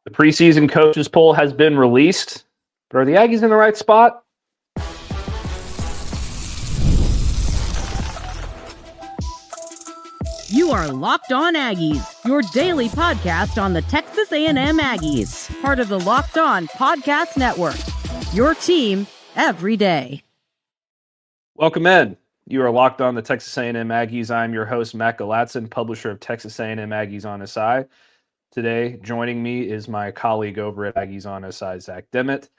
The preseason coaches poll has been released, but are the Aggies in the right spot? You are Locked On Aggies, your daily podcast on the Texas A&M Aggies, part of the Locked On Podcast Network, your team every day. Welcome in. You are Locked On the Texas A&M Aggies. I'm your host, Matt Galatzan, publisher of Texas A&M Aggies on SI. Today, joining me is my colleague over at Aggies on SI, Zach Dimmitt.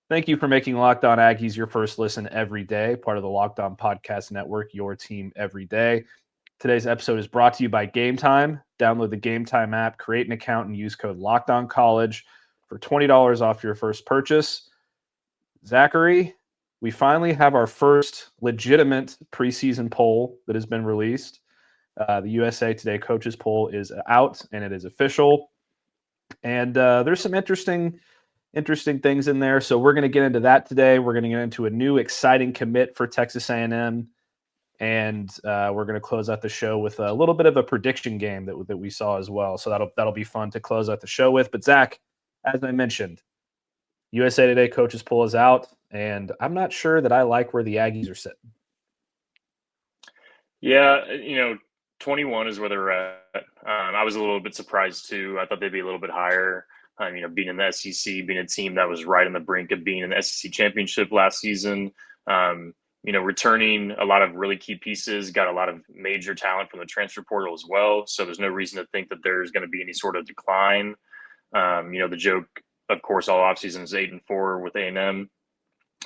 Thank you for making Locked On Aggies your first listen every day, part of the Locked On Podcast Network, your team every day. Today's episode is brought to you by Gametime. Download the Gametime app, create an account, and use code LOCKEDONCollege for $20 off your first purchase. Zachary, we finally have our first legitimate preseason poll that has been released. The USA Today Coaches Poll is out, and it is official. And there's some interesting things in there. So we're going to get into that today. We're going to get into a new exciting commit for Texas A&M. And we're going to close out the show with a little bit of a prediction game that we saw as well. So that'll be fun to close out the show with. But Zach, as I mentioned, USA Today Coaches Poll is out, and I'm not sure that I like where the Aggies are sitting. Yeah, 21 is where they're at. I was a little bit surprised too. I thought they'd be a little bit higher. Being in the SEC, being a team that was right on the brink of being in the SEC championship last season. Returning a lot of really key pieces, got a lot of major talent from the transfer portal as well. So there's no reason to think that there's going to be any sort of decline. The joke, of course, all offseason is 8-4 with A&M.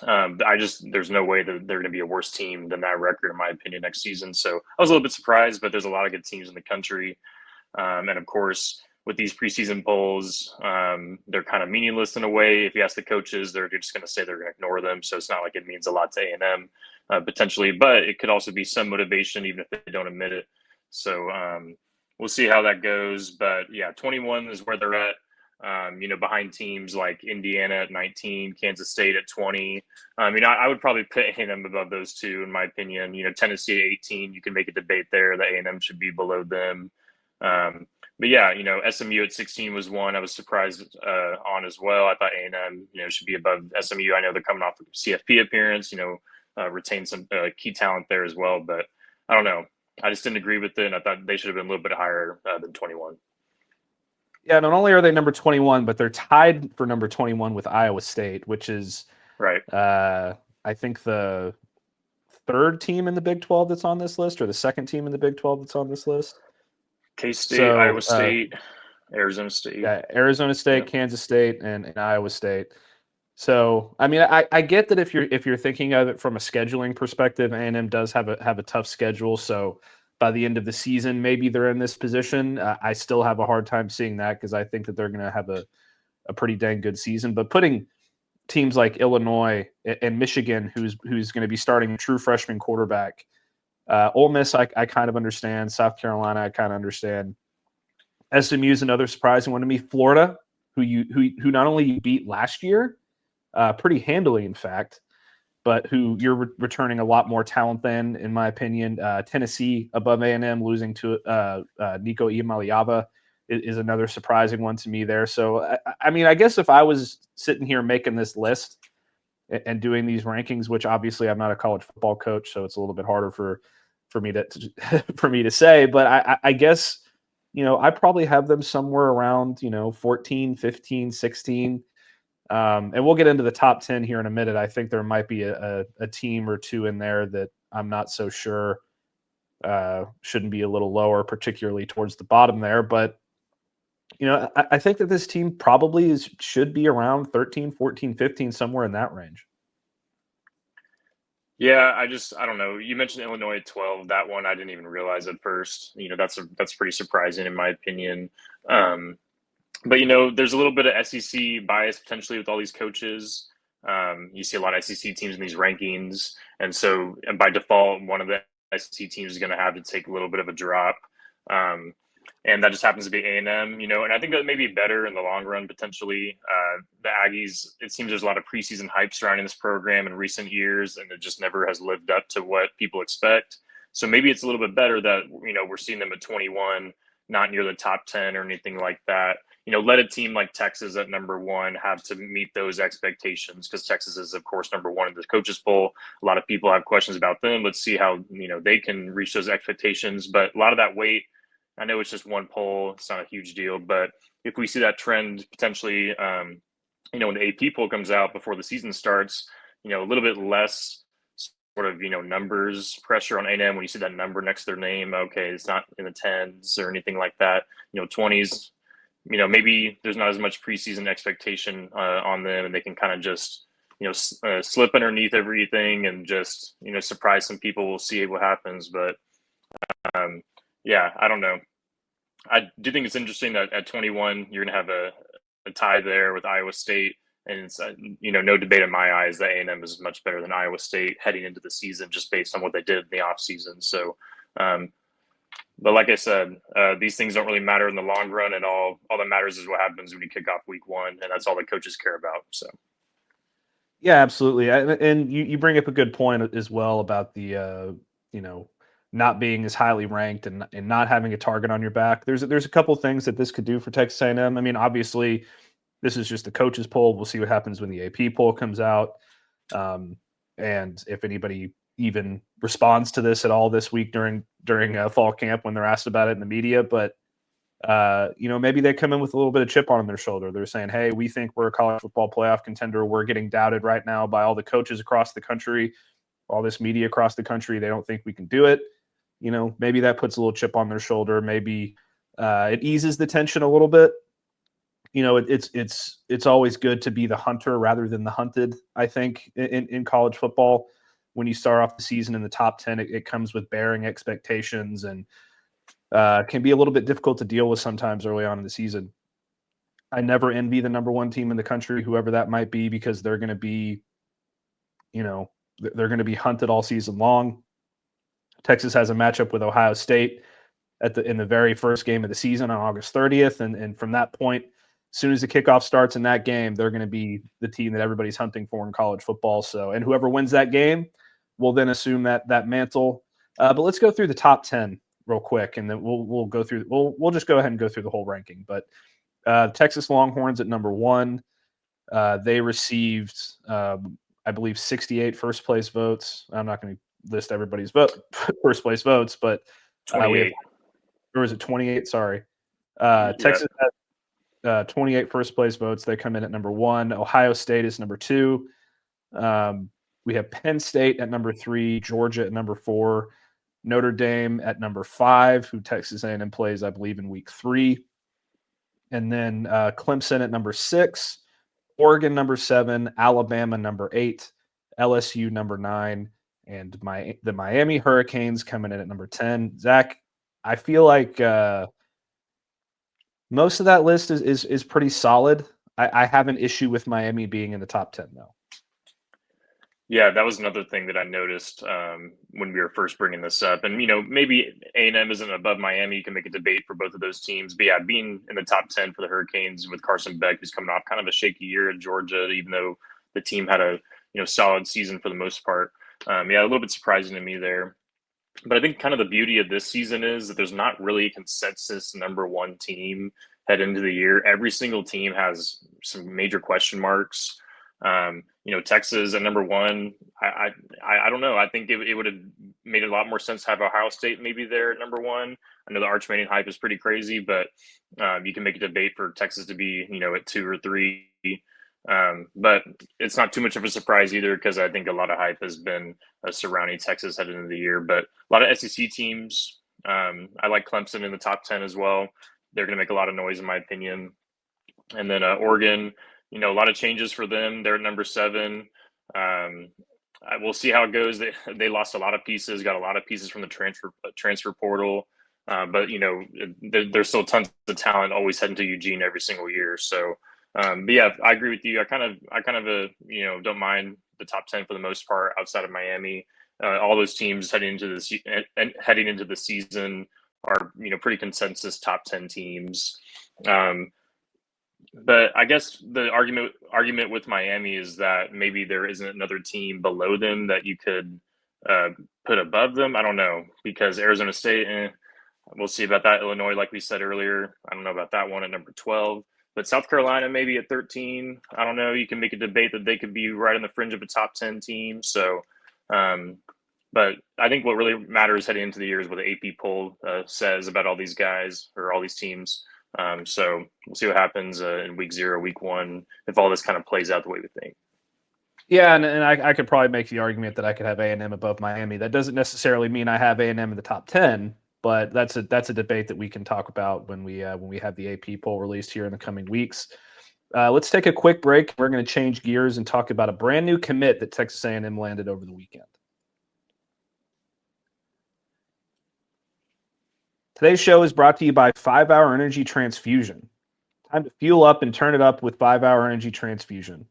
There's no way that they're going to be a worse team than that record, in my opinion, next season. So I was a little bit surprised, but there's a lot of good teams in the country. And of course, with these preseason polls, they're kind of meaningless in a way. If you ask the coaches, they're just going to say they're going to ignore them. So it's not like it means a lot to A&M potentially, but it could also be some motivation, even if they don't admit it. So we'll see how that goes. But yeah, 21 is where they're at. Behind teams like Indiana at 19, Kansas State at 20. I would probably put A&M above those two, in my opinion. Tennessee at 18, you can make a debate there that A&M should be below them. But yeah, SMU at 16 was one I was surprised on as well. I thought A&M, should be above SMU. I know they're coming off a CFP appearance, retain some key talent there as well. But I don't know. I just didn't agree with it, and I thought they should have been a little bit higher than 21. Yeah, not only are they number 21, but they're tied for number 21 with Iowa State, which is, right. I think the third team in the Big 12 that's on this list, or the second team in the Big 12 that's on this list. K-State, Iowa State, Arizona State. Yeah, Arizona State, Kansas State, and Iowa State. So, I get that if you're thinking of it from a scheduling perspective, A&M does have a tough schedule. So by the end of the season, maybe they're in this position. I still have a hard time seeing that because I think that they're going to have a pretty dang good season. But putting teams like Illinois and Michigan, who's going to be starting a true freshman quarterback, Ole Miss, I kind of understand. South Carolina, I kind of understand. SMU is another surprising one to me. Florida, who not only you beat last year, pretty handily, in fact, but who you're returning a lot more talent than, in my opinion. Tennessee above A&M, losing to Nico Iamaleava is another surprising one to me there. So, I guess if I was sitting here making this list and doing these rankings, which obviously I'm not a college football coach, so it's a little bit harder for me to say, but I guess, I probably have them somewhere around, 14, 15, 16. And we'll get into the top 10 here in a minute. I think there might be a team or two in there that I'm not so sure shouldn't be a little lower, particularly towards the bottom there. But, I think that this team probably should be around 13, 14, 15, somewhere in that range. Yeah, I don't know. You mentioned Illinois at 12. That one I didn't even realize at first. That's pretty surprising in my opinion. But, there's a little bit of SEC bias potentially with all these coaches. You see a lot of SEC teams in these rankings. And so by default, one of the SEC teams is going to have to take a little bit of a drop. And that just happens to be A&M, and I think that may be better in the long run, potentially. The Aggies, it seems there's a lot of preseason hype surrounding this program in recent years, and it just never has lived up to what people expect. So maybe it's a little bit better that, we're seeing them at 21, not near the top 10 or anything like that. let a team like Texas at number one have to meet those expectations, because Texas is, of course, number one in the coaches poll. A lot of people have questions about them. Let's see how, they can reach those expectations. But a lot of that weight, I know it's just one poll. It's not a huge deal. But if we see that trend potentially, when the AP poll comes out before the season starts, a little bit less sort of, numbers pressure on A&M when you see that number next to their name. Okay, it's not in the 10s or anything like that. 20s. Maybe there's not as much preseason expectation on them, and they can kind of just, slip underneath everything and just, surprise some people. We'll see what happens. But I don't know. I do think it's interesting that at 21, you're going to have a tie there with Iowa State. And it's, no debate in my eyes that A&M is much better than Iowa State heading into the season, just based on what they did in the offseason. So, but like I said, these things don't really matter in the long run, and all that matters is what happens when you kick off week one, and that's all the coaches care about. So, yeah, absolutely. And you bring up a good point as well about the not being as highly ranked and not having a target on your back. There's a couple things that this could do for Texas A&M. I mean, obviously, this is just the coaches poll. We'll see what happens when the AP poll comes out, and if anybody even responds to this at all this week during fall camp when they're asked about it in the media. But maybe they come in with a little bit of chip on their shoulder. They're saying, hey, we think we're a college football playoff contender. We're getting doubted right now by all the coaches across the country, all this media across the country. They don't think we can do it. Maybe that puts a little chip on their shoulder. Maybe it eases the tension a little bit. It's always good to be the hunter rather than the hunted, I think, in college football. When you start off the season in the top 10, it comes with bearing expectations and can be a little bit difficult to deal with sometimes early on in the season. I never envy the number one team in the country, whoever that might be, because they're going to be, they're going to be hunted all season long. Texas has a matchup with Ohio State in the very first game of the season on August 30th. And from that point, as soon as the kickoff starts in that game, they're going to be the team that everybody's hunting for in college football. So, and whoever wins that game will then assume that mantle. But let's go through the top 10 real quick, and then we'll go through. We'll just go ahead and go through the whole ranking. But Texas Longhorns at number one, they received, I believe, 68 first place votes. I'm not going to list everybody's first place votes, but or was it 28? Sorry, Texas had 28 first place votes. They come in at number one. Ohio State is number two. We have Penn State at number three, Georgia at number four, Notre Dame at number five, who Texas A&M plays, I believe, in week 3. And then Clemson at number 6, Oregon number 7, Alabama number 8, LSU number 9, and the Miami Hurricanes coming in at number 10. Zach, I feel like most of that list is pretty solid. I have an issue with Miami being in the top 10, though. Yeah, that was another thing that I noticed when we were first bringing this up. And, maybe A&M isn't above Miami. You can make a debate for both of those teams. But, yeah, being in the top 10 for the Hurricanes with Carson Beck, who's coming off kind of a shaky year in Georgia, even though the team had a, solid season for the most part. A little bit surprising to me there. But I think kind of the beauty of this season is that there's not really a consensus number one team head into the year. Every single team has some major question marks. Texas at number one, I don't know. I think it would have made a lot more sense to have Ohio State maybe there at number one. I know the Arch Manning hype is pretty crazy, but you can make a debate for Texas to be, at 2 or 3. But it's not too much of a surprise either, because I think a lot of hype has been surrounding Texas heading into the year. But a lot of SEC teams, I like Clemson in the top 10 as well. They're going to make a lot of noise, in my opinion. And then Oregon, a lot of changes for them. They're at number 7. We'll see how it goes. They lost a lot of pieces, got a lot of pieces from the transfer portal. But there's still tons of talent always heading to Eugene every single year. So, but yeah, I agree with you. I kind of don't mind the top 10 for the most part outside of Miami. All those teams heading into the season are pretty consensus top 10 teams. But I guess the argument with Miami is that maybe there isn't another team below them that you could put above them. I don't know, because Arizona State, we'll see about that. Illinois, like we said earlier, I don't know about that one at number 12. But South Carolina maybe at 13. I don't know. You can make a debate that they could be right on the fringe of a top 10 team. So, but I think what really matters heading into the year is what the AP poll says about all these guys or all these teams. So we'll see what happens in week 0, week 1, if all this kind of plays out the way we think. Yeah, and I could probably make the argument that I could have A&M above Miami. That doesn't necessarily mean I have A&M in the top 10, but that's a debate that we can talk about when we have the AP poll released here in the coming weeks. Let's take a quick break. We're going to change gears and talk about a brand new commit that Texas A&M landed over the weekend. Today's show is brought to you by 5 Hour Energy Transfusion. Time to fuel up and turn it up with 5 Hour Energy Transfusion.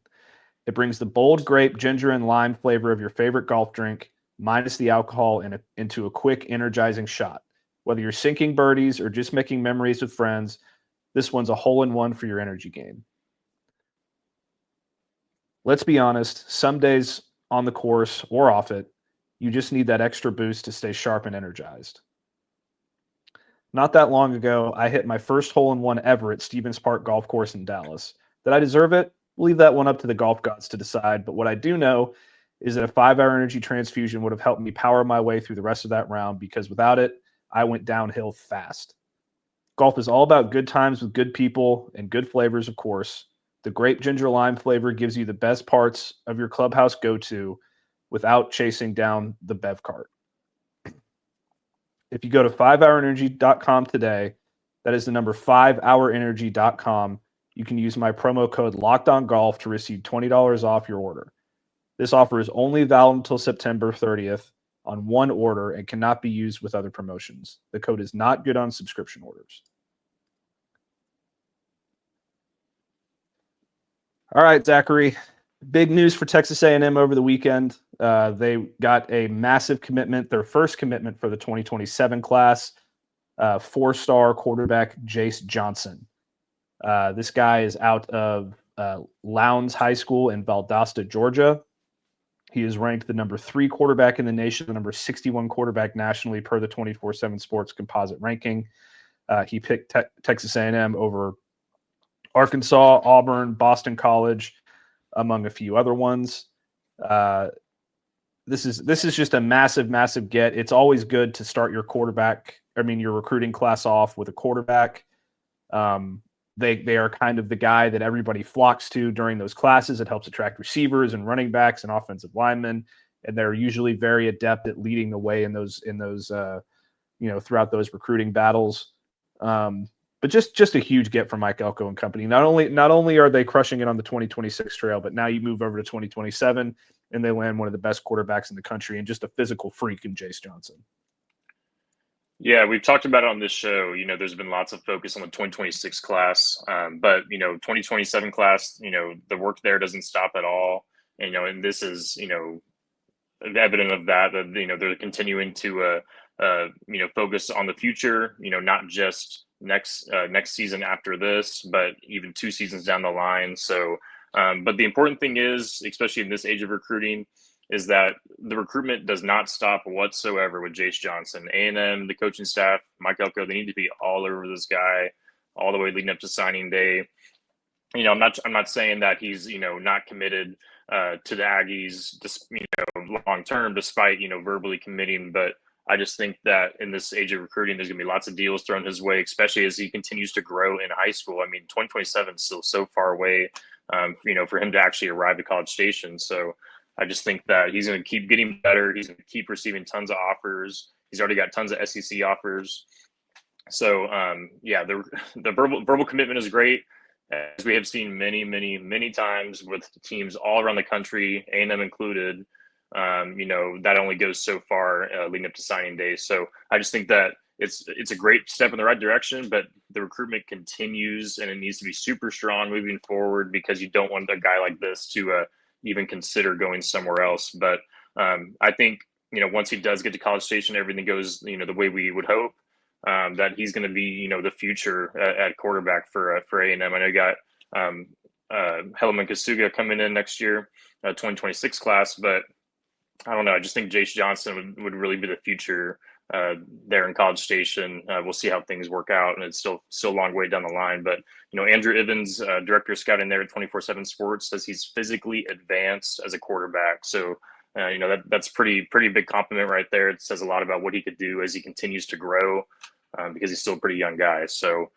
It brings the bold grape, ginger, and lime flavor of your favorite golf drink, minus the alcohol, into a quick, energizing shot. Whether you're sinking birdies or just making memories with friends, this one's a hole-in-one for your energy game. Let's be honest, some days on the course or off it, you just need that extra boost to stay sharp and energized. Not that long ago, I hit my first hole-in-one ever at Stevens Park Golf Course in Dallas. Did I deserve it? We'll leave that one up to the golf gods to decide, but what I do know is that a 5 Hour Energy Transfusion would have helped me power my way through the rest of that round, because without it, I went downhill fast. Golf is all about good times with good people and good flavors, of course. The grape ginger lime flavor gives you the best parts of your clubhouse go-to without chasing down the bev cart. If you go to 5hourenergy.com today, that is the number 5hourenergy.com, you can use my promo code LOCKEDONGolf to receive $20 off your order. This offer is only valid until September 30th on one order and cannot be used with other promotions. The code is not good on subscription orders. All right, Zachary. Big news for Texas A&M over the weekend. They got a massive commitment, their first commitment for the 2027 class, 4-star quarterback Jayce Johnson. This guy is out of Lowndes High School in Valdosta, Georgia. He is ranked the number 3 quarterback in the nation, the number 61 quarterback nationally per the 24/7 Sports composite ranking. He picked Texas A&M over Arkansas, Auburn, Boston College, among a few other ones. This is just a massive get. It's always good to start your your recruiting class off with a quarterback. They are kind of the guy that everybody flocks to during those classes. It helps attract receivers and running backs and offensive linemen, and they're usually very adept at leading the way in those throughout those recruiting battles. But just a huge get from Mike Elko and company. Not only are they crushing it on the 2026 trail, but now you move over to 2027 and they land one of the best quarterbacks in the country and just a physical freak in Jayce Johnson. Yeah, we've talked about it on this show. There's been lots of focus on the 2026 class, but 2027 class, the work there doesn't stop at all. And this is evident of that. They're continuing to focus on the future. Not just next season after this, but even 2 seasons down the line. So, but the important thing is, especially in this age of recruiting, is that the recruitment does not stop whatsoever with Jayce Johnson. A&M, the coaching staff, Mike Elko, they need to be all over this guy all the way leading up to signing day. I'm not saying that he's not committed to the Aggies, just long term, despite verbally committing. But I just think that in this age of recruiting, there's going to be lots of deals thrown his way, especially as he continues to grow in high school. 2027 is still so far away, for him to actually arrive at College Station. So I just think that he's going to keep getting better. He's going to keep receiving tons of offers. He's already got tons of SEC offers. So, the verbal commitment is great, as we have seen many times with teams all around the country, A&M included. That only goes so far leading up to signing day. So I just think that it's a great step in the right direction, but the recruitment continues and it needs to be super strong moving forward, because you don't want a guy like this to even consider going somewhere else. But I think, once he does get to College Station, everything goes, the way we would hope, that he's going to be, the future at quarterback for A&M. I know you got Helaman Kasuga coming in next year, 2026 class, but I don't know. I just think Jayce Johnson would really be the future there in College Station. We'll see how things work out, and it's still a long way down the line. But Andrew Ivins, director of scouting there at 24/7 Sports, says he's physically advanced as a quarterback. So that's pretty big compliment right there. It says a lot about what he could do as he continues to grow, because he's still a pretty young guy. So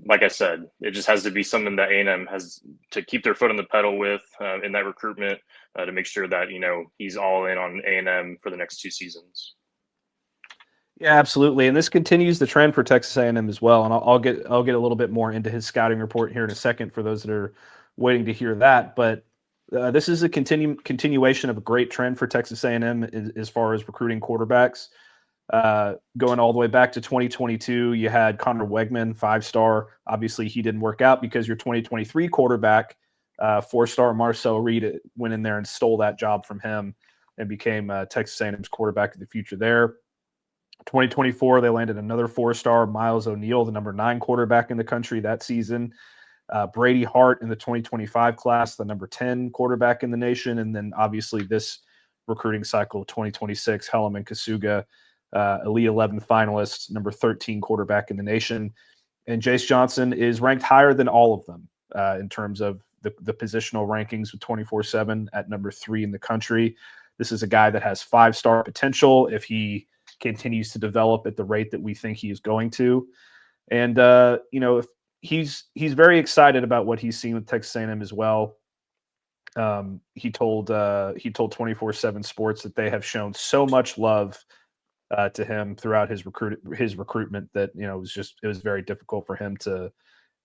like I said, it just has to be something that A&M has to keep their foot on the pedal with in that recruitment, to make sure that he's all in on A&M for the next 2 seasons. Yeah, absolutely, and this continues the trend for Texas A&M as well. And I'll get a little bit more into his scouting report here in a second for those that are waiting to hear that. But this is a continuation of a great trend for Texas A&M as far as recruiting quarterbacks. Going all the way back to 2022, you had Connor Wegman, 5-star. Obviously, he didn't work out because your 2023 quarterback, 4-star Marcel Reed, went in there and stole that job from him and became Texas A&M's quarterback of the future there. 2024, they landed another 4-star, Miles O'Neill, the number 9 quarterback in the country that season. Brady Hart in the 2025 class, the number 10 quarterback in the nation. And then obviously this recruiting cycle, 2026, Helaman Kasuga, Elite 11 finalist, number 13 quarterback in the nation. And Jayce Johnson is ranked higher than all of them in terms of the positional rankings with 24/7 at number 3 in the country. This is a guy that has 5-star potential if he continues to develop at the rate that we think he is going to. And, if he's very excited about what he's seen with Texas A&M as well. He told 24/7 Sports that they have shown so much love to him throughout his recruitment that, it was very difficult for him to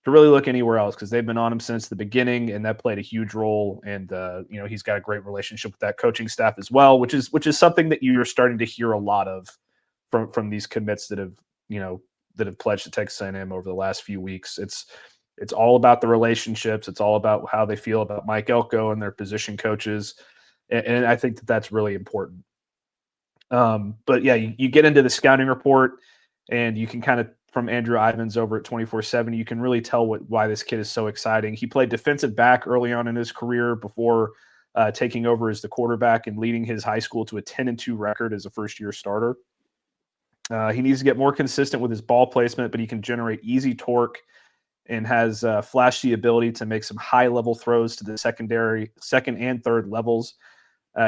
really look anywhere else, because they've been on him since the beginning, and that played a huge role. And, he's got a great relationship with that coaching staff as well, which is something that you're starting to hear a lot of from these commits that have pledged to Texas A&M over the last few weeks. It's all about the relationships. It's all about how they feel about Mike Elko and their position coaches. And I think that that's really important. But yeah, you get into the scouting report, and you can kind of, from Andrew Ivins over at 24/7, you can really tell why this kid is so exciting. He played defensive back early on in his career before taking over as the quarterback and leading his high school to a 10-2 record as a first-year starter. He needs to get more consistent with his ball placement, but he can generate easy torque and has flashy ability to make some high-level throws to the second and third levels.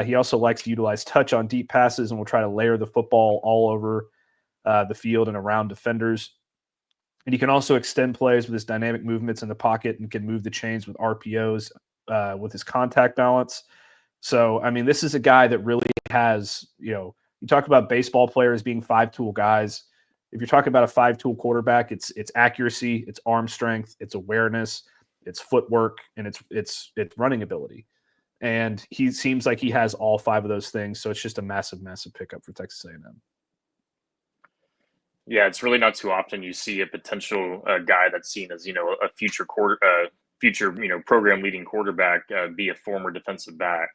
He also likes to utilize touch on deep passes and will try to layer the football all over the field and around defenders. And he can also extend plays with his dynamic movements in the pocket and can move the chains with RPOs with his contact balance. So, this is a guy that really has, you talk about baseball players being 5-tool guys. If you're talking about a 5-tool quarterback, it's accuracy, it's arm strength, it's awareness, it's footwork, and it's running ability. And he seems like he has all 5 of those things. So it's just a massive, massive pickup for Texas A&M. Yeah, it's really not too often you see a potential guy that's seen as, a future program leading quarterback be a former defensive back.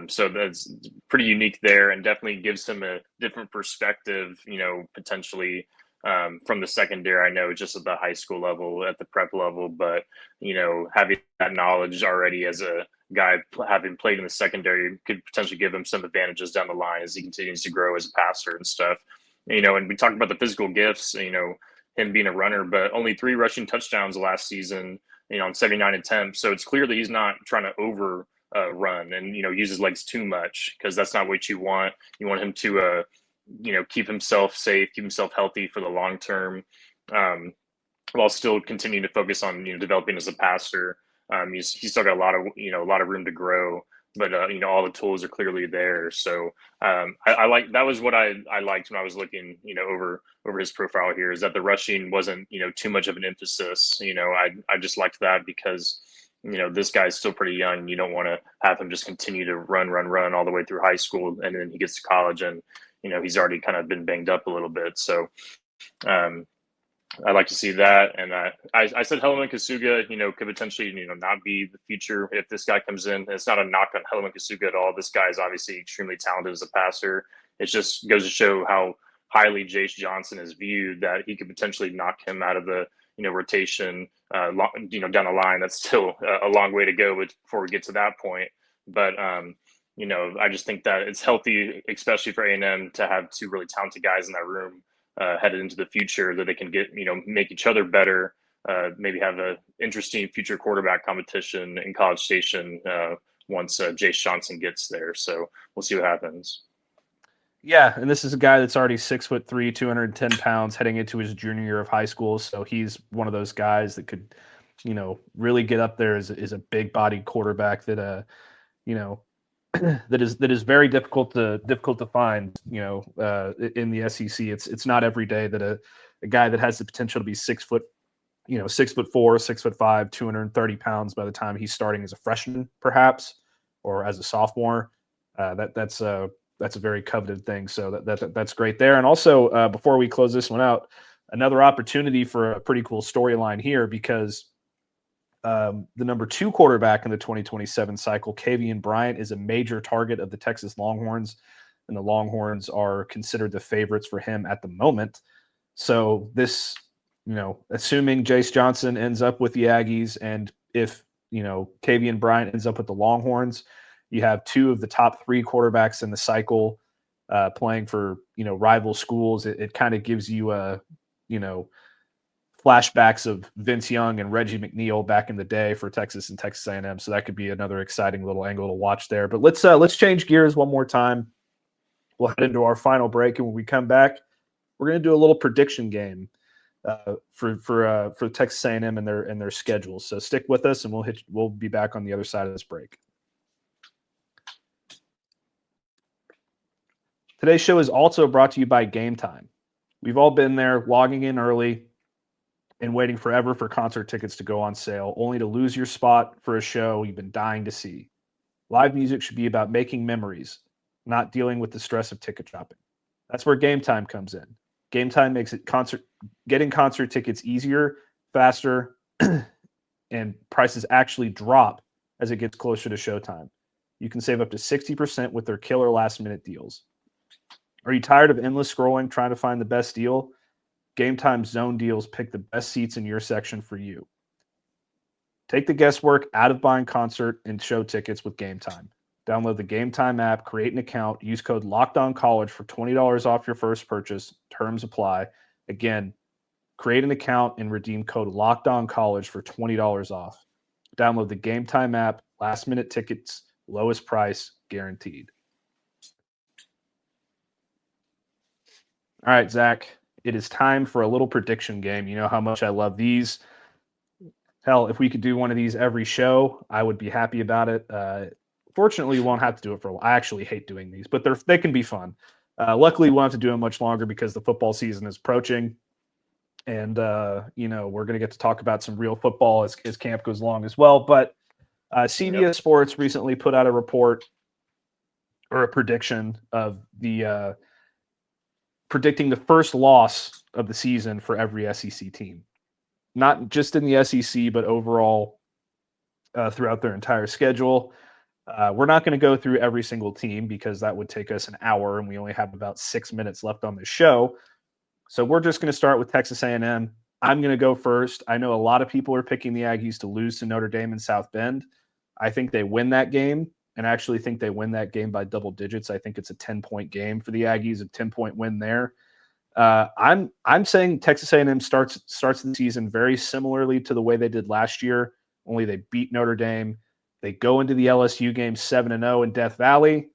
So that's pretty unique there, and definitely gives him a different perspective, potentially from the secondary. I know just at the high school level, at the prep level, but, having that knowledge already as a guy having played in the secondary could potentially give him some advantages down the line as he continues to grow as a passer and stuff. And we talked about the physical gifts, him being a runner, but only 3 rushing touchdowns last season, on 79 attempts. So it's clear that he's not trying to over run and, use his legs too much, because that's not what you want. You want him to, keep himself safe, keep himself healthy for the long term, while still continuing to focus on, developing as a passer. He's still got a lot of room to grow, but all the tools are clearly there. So I like, that was what I liked when I was looking, over his profile here, is that the rushing wasn't, too much of an emphasis. I just liked that because, this guy's still pretty young. You don't want to have him just continue to run all the way through high school, and then he gets to college and, he's already kind of been banged up a little bit. So I like to see that. And I said Helaman Kasuga, could potentially, not be the future if this guy comes in. It's not a knock on Helaman Kasuga at all. This guy is obviously extremely talented as a passer. It just goes to show how highly Jayce Johnson is viewed, that he could potentially knock him out of the, rotation, down the line. That's still a long way to go before we get to that point. But I just think that it's healthy, especially for A&M, to have two really talented guys in that room headed into the future that they can get, make each other better, maybe have an interesting future quarterback competition in College Station once Jayce Johnson gets there. So we'll see what happens. Yeah, and this is a guy that's already 6'3", 210 pounds, heading into his junior year of high school. So he's one of those guys that could, really get up there as a big bodied quarterback that, that is very difficult to find. In the SEC, it's not every day that a guy that has the potential to be 6'4", 6'5", 230 pounds by the time he's starting as a freshman, perhaps, or as a sophomore. That's a very coveted thing. So that's great there. And also, before we close this one out, another opportunity for a pretty cool storyline here, because the number 2 quarterback in the 2027 cycle, Kavian Bryant, is a major target of the Texas Longhorns, and the Longhorns are considered the favorites for him at the moment. So this, assuming Jayce Johnson ends up with the Aggies, and if, Kavian Bryant ends up with the Longhorns, you have 2 of the top 3 quarterbacks in the cycle playing for, rival schools. It kind of gives you flashbacks of Vince Young and Reggie McNeil back in the day for Texas and Texas A&M. So that could be another exciting little angle to watch there. But let's change gears one more time. We'll head into our final break, and when we come back, we're going to do a little prediction game for Texas A&M and their schedule. So stick with us, and we'll be back on the other side of this break. Today's show is also brought to you by Gametime. We've all been there, logging in early and waiting forever for concert tickets to go on sale, only to lose your spot for a show you've been dying to see. Live music should be about making memories, not dealing with the stress of ticket shopping. That's where Gametime comes in. Gametime makes getting concert tickets easier, faster, and prices actually drop as it gets closer to showtime. You can save up to 60% with their killer last-minute deals. Are you tired of endless scrolling trying to find the best deal? Gametime Zone Deals pick the best seats in your section for you. Take the guesswork out of buying concert and show tickets with Gametime. Download the Gametime app, create an account, use code LOCKEDONCollege for $20 off your first purchase. Terms apply. Again, create an account and redeem code LOCKEDONCollege for $20 off. Download the Gametime app. Last-minute tickets, lowest price, guaranteed. All right, Zach. It is time for a little prediction game. You know how much I love these. Hell, if we could do one of these every show, I would be happy about it. Fortunately, we won't have to do it for a while. I actually hate doing these, but they can be fun. Luckily, we won't have to do them much longer because the football season is approaching. And, we're going to get to talk about some real football as camp goes along as well. But CBS Sports recently put out a report or a prediction of the predicting the first loss of the season for every SEC team. Not just in the SEC, but overall throughout their entire schedule. We're not going to go through every single team because that would take us an hour, and we only have about 6 minutes left on this show. So we're just going to start with Texas A&M. I'm going to go first. I know a lot of people are picking the Aggies to lose to Notre Dame and South Bend. I think they win that game, and I actually think they win that game by double digits. I think it's a 10-point game for the Aggies, a 10-point win there. I'm saying Texas A&M starts the season very similarly to the way they did last year, only they beat Notre Dame. They go into the LSU game 7-0 in Death Valley,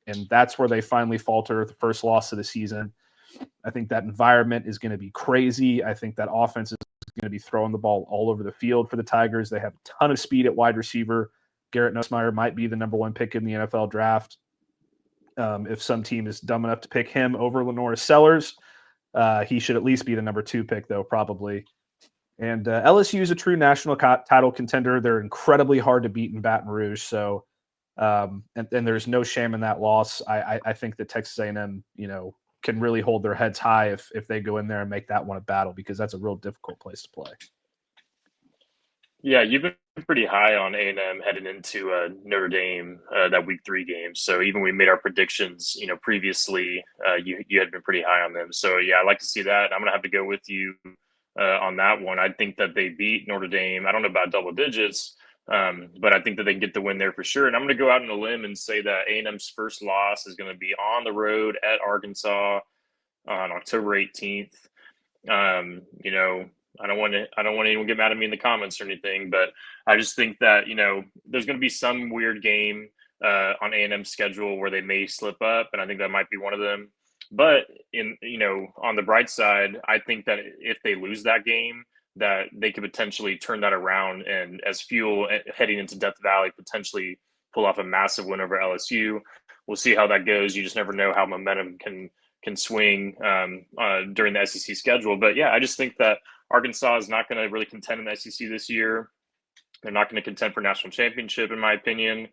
and that's where they finally falter, the first loss of the season. I think that environment is going to be crazy. I think that offense is going to be throwing the ball all over the field for the Tigers. They have a ton of speed at wide receiver. Garrett Nussmeier might be the number 1 pick in the NFL draft. If some team is dumb enough to pick him over Lenora Sellers, he should at least be the number 2 pick, though, probably. And LSU is a true national title contender. They're incredibly hard to beat in Baton Rouge. So, and there's no shame in that loss. I think that Texas A&M, can really hold their heads high if they go in there and make that one a battle, because that's a real difficult place to play. Yeah, you've been pretty high on A&M heading into Notre Dame, that Week 3 game. So even when we made our predictions, previously, you had been pretty high on them. So yeah, I like to see that. I'm gonna have to go with you on that one. I think that they beat Notre Dame. I don't know about double digits, But I think that they can get the win there for sure. And I'm going to go out on a limb and say that A&M's first loss is going to be on the road at Arkansas on October 18th. You know, I don't want anyone to get mad at me in the comments or anything, but I just think that, you know, there's going to be some weird game on A&M's schedule where they may slip up, and I think that might be one of them. But on the bright side, I think that if they lose that game, that they could potentially turn that around and as fuel heading into Death Valley, potentially pull off a massive win over LSU. We'll see how that goes. You just never know how momentum can swing during the SEC schedule. But yeah, I just think that Arkansas is not going to really contend in the SEC this year. They're not going to contend for national championship, in my opinion,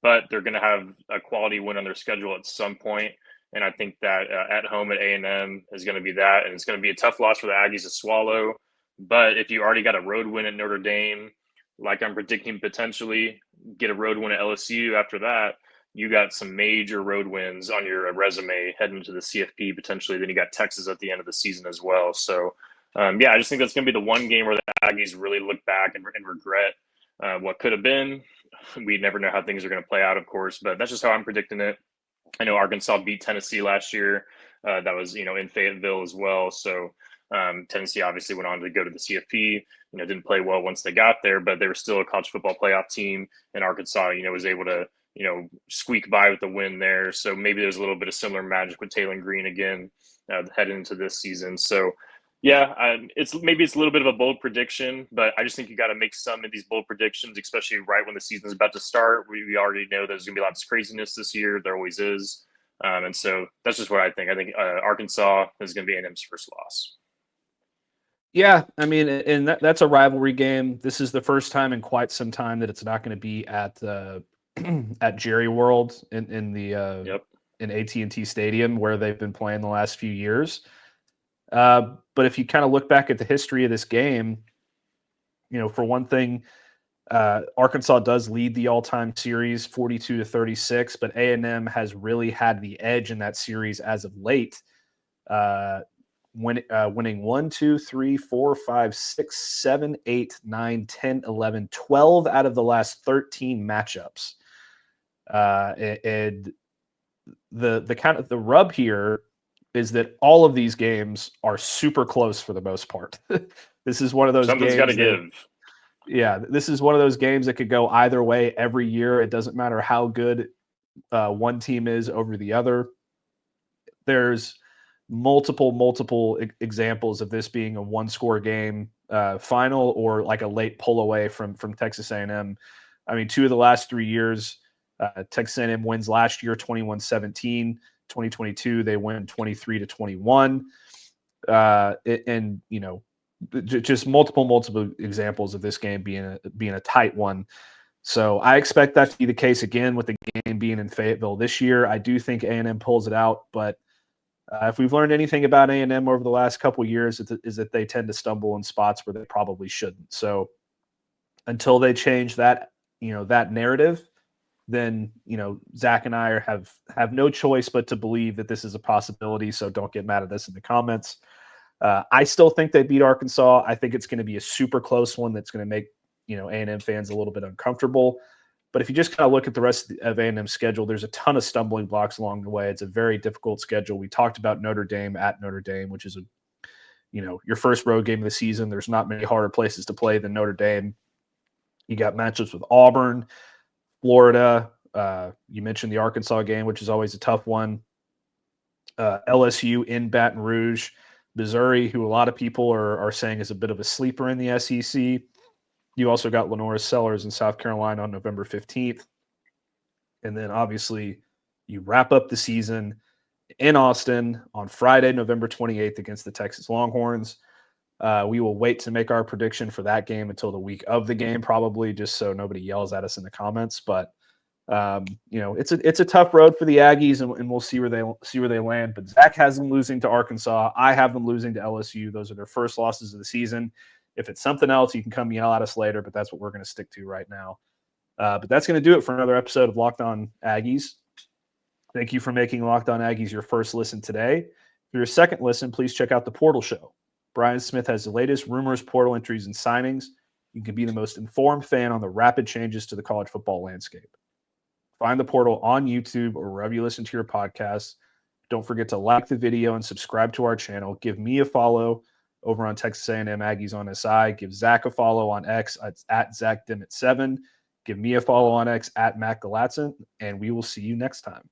but they're going to have a quality win on their schedule at some point. And I think that at home at A&M is going to be that, and it's going to be a tough loss for the Aggies to swallow. But if you already got a road win at Notre Dame, like I'm predicting potentially get a road win at LSU after that, you got some major road wins on your resume heading to the CFP potentially. Then you got Texas at the end of the season as well. So, I just think that's going to be the one game where the Aggies really look back and regret what could have been. We never know how things are going to play out, of course, but that's just how I'm predicting it. I know Arkansas beat Tennessee last year. That was, in Fayetteville as well. So Tennessee obviously went on to go to the CFP, didn't play well once they got there, but they were still a college football playoff team. And Arkansas, was able to, squeak by with the win there. So maybe there's a little bit of similar magic with Taylor Green again heading into this season. So yeah, it's a little bit of a bold prediction, but I just think you got to make some of these bold predictions, especially right when the season is about to start. We already know there's going to be lots of craziness this year. There always is. And so that's just what I think. I think Arkansas is going to be A&M's first loss. Yeah, I mean, and that's a rivalry game. This is the first time in quite some time that it's not going to be at at Jerry World in AT&T Stadium where they've been playing the last few years. But if you kind of look back at the history of this game, for one thing, Arkansas does lead the all-time series 42-36, but A&M has really had the edge in that series as of late, winning 1, 2, 3, 4, 5, 6, 7, 8, 9, 10, 11, 12 out of the last 13 matchups. And the kind of the rub here is that all of these games are super close for the most part. This is one of those Something's games got to give. Yeah, this is one of those games that could go either way every year. It doesn't matter how good one team is over the other. There's multiple examples of this being a one-score game final or like a late pull away from Texas A&M. I mean, 2 of the last 3 years, Texas A&M wins last year 21-17. 2022 they win 23-21. And just multiple examples of this game being a tight one. So I expect that to be the case again with the game being in Fayetteville this year. I do think A&M pulls it out, but if we've learned anything about A&M over the last couple of years, is that they tend to stumble in spots where they probably shouldn't. So until they change that, that narrative, then Zach and I have no choice but to believe that this is a possibility. So don't get mad at us in the comments. I still think they beat Arkansas. I think it's going to be a super close one that's going to make A&M fans a little bit uncomfortable. But if you just kind of look at the rest of A&M's schedule, there's a ton of stumbling blocks along the way. It's a very difficult schedule. We talked about Notre Dame at Notre Dame, which is your first road game of the season. There's not many harder places to play than Notre Dame. You got matchups with Auburn, Florida. You mentioned the Arkansas game, which is always a tough one. LSU in Baton Rouge. Missouri, who a lot of people are saying is a bit of a sleeper in the SEC. You also got Lenora Sellers in South Carolina on November 15th. And then obviously you wrap up the season in Austin on Friday, November 28th against the Texas Longhorns. We will wait to make our prediction for that game until the week of the game, probably, just so nobody yells at us in the comments. But it's a tough road for the Aggies, and we'll see where they land. But Zach has them losing to Arkansas. I have them losing to LSU. Those are their first losses of the season. If it's something else, you can come yell at us later, but that's what we're going to stick to right now. But that's going to do it for another episode of Locked On Aggies. Thank you for making Locked On Aggies your first listen today. For your second listen, please check out The Portal Show. Brian Smith has the latest rumors, portal entries, and signings. you can be the most informed fan on the rapid changes to the college football landscape. Find the portal on YouTube or wherever you listen to your podcasts. Don't forget to like the video and subscribe to our channel. Give me a follow over on Texas A&M Aggies on SI. Give Zach a follow on X. It's at Zach Dimmitt 7. Give me a follow on X at Matt Galatzan, and we will see you next time.